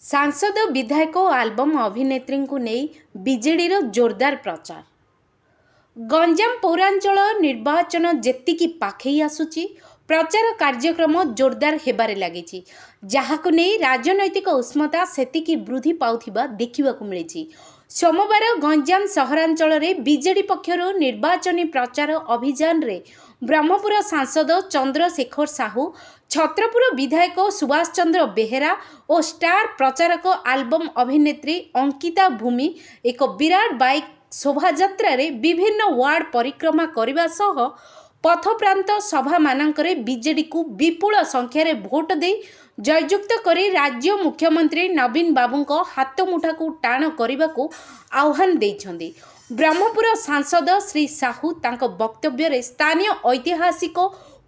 सांसद विधायक और आल्बम अभिनेत्री को नहीं बीजेडी जोरदार प्रचार। गंजाम पौरांचल निर्वाचन जेतिकी पाखई आसुची प्रचार कार्यक्रम जोरदार हेबारे लागिछि, जहाको नहीं राजनैतिक उष्मता सेतिकी वृद्धि पाउथिबा देखिबाकु मिलिछि। सोमवार गंजाम सहरांचल में बीजेडी पक्षर निर्वाचनी प्रचार अभियान रे ब्रह्मपुर सांसद चंद्रशेखर साहू, छत्रपुर विधायक सुभाष चंद्र बेहेरा और स्टार प्रचारक आल्बम अभिनेत्री अंकिता भूमि एक विराट बाइक शोभायात्रा रे विभिन्न वार्ड परिक्रमा करने सह पथप्रांत सभा मानकरे बीजेडी को विपुल संख्यार भोट दे जययुक्त करी राज्य मुख्यमंत्री नवीन बाबू को हाथ मुठा को टाण करने को आह्वान देइछन्ति। ब्रह्मपुर सांसद श्री साहू तांको वक्तव्य रे स्थानीय ऐतिहासिक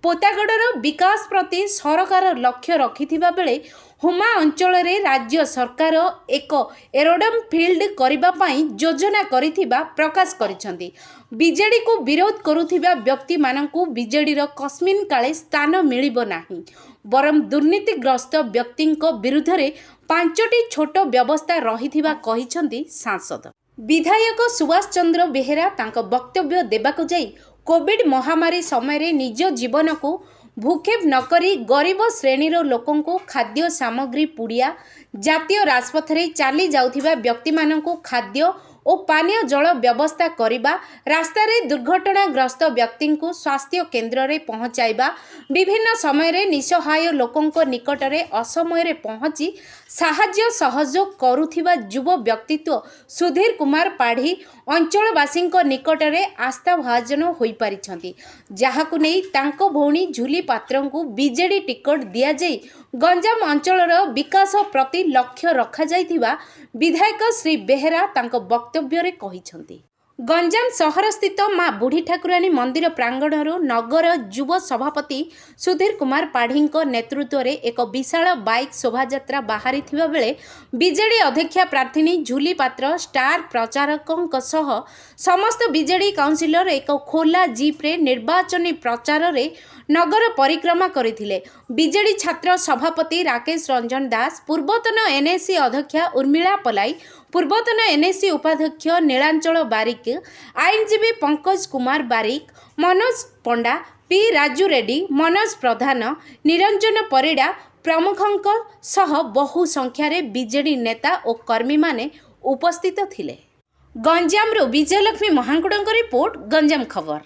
पोतागढ़र विकास प्रति सरकार लक्ष्य रखिथिबा बेले हुमा अंचल रे राज्य सरकार एक एरोडम फील्ड करिबा पई योजना करिथिबा प्रकाश करिसंती। बीजेडी को विरोध करुथिबा व्यक्ति मानकू बीजेडी रो कस्मिन काले स्थान मिलिबो नाही, बरम दुर्नीतिग्रस्त व्यक्तिंको विरुद्ध रे 5टी छोट व्यवस्था रहिथिबा कहिसंती सांसद। विधायक सुभाष चंद्र बेहेरा तांको वक्तव्य देबाको जाई कोविड महामारी समय रे निज जीवन को भूक्षेप नकरी गरीब श्रेणीर लोकों को खाद्य सामग्री पुड़िया जातीय राजपथ रे चली जाउथिबा व्यक्ति मानकू खाद्य और पानीय जल व्यवस्था करिबा, रास्ता रे दुर्घटनाग्रस्त व्यक्ति को स्वास्थ्य केन्द्र रे पहुँचाइबा, विभिन्न समय रे निसहाय लोकों को निकट रे असमय रे पहुँची साहाय्य सहयोग करुथिबा युव व्यक्तित्व सुधीर कुमार पाढ़ी अंचलवासी निकट रे आस्था भाजन होई पारिछंती, जहाकु नै तांको भौणी झुली पात्र को बीजेडी टिकट दिया जाई गंजाम अंचलर विकास प्रति लक्ष्य रखा जाइथिबा विधायक श्री बेहेरा तांको वक्तव्य रे कहिछंती। गंजाम सहर स्थित माँ बुढ़ी ठाकुराणी मंदिर प्रांगणर नगर युव सभापति सुधीर कुमार पाढ़ी नेतृत्व में एक विशाल बाइक शोभायात्रा बाहरी थिबा बेले बीजेडी अध्यक्षा प्रार्थी झुली पात्र स्टार प्रचारकों सह समस्त बीजेडी काउंसिलर एक खोला जीप रे निर्वाचनी प्रचार रे नगर परिक्रमा करथिले। बीजेडी छात्र सभापति राकेश रंजन दास, पूर्वतन एनएसी अध्यक्षा उर्मिला पलाई, पूर्वतन एनएसी उपाध्यक्ष नीलांचल बारिक, आईनजीवी पंकज कुमार बारिक, मनोज पंडा, पी राजू रेड्डी, मनोज प्रधान, निरंजन परिड़ा प्रमुखों सह बहु संख्यारे बीजेडी नेता और कर्मी माने उपस्थित थिले। गंजाम विजयलक्ष्मी महांकुड़ रिपोर्ट, गंजाम खबर।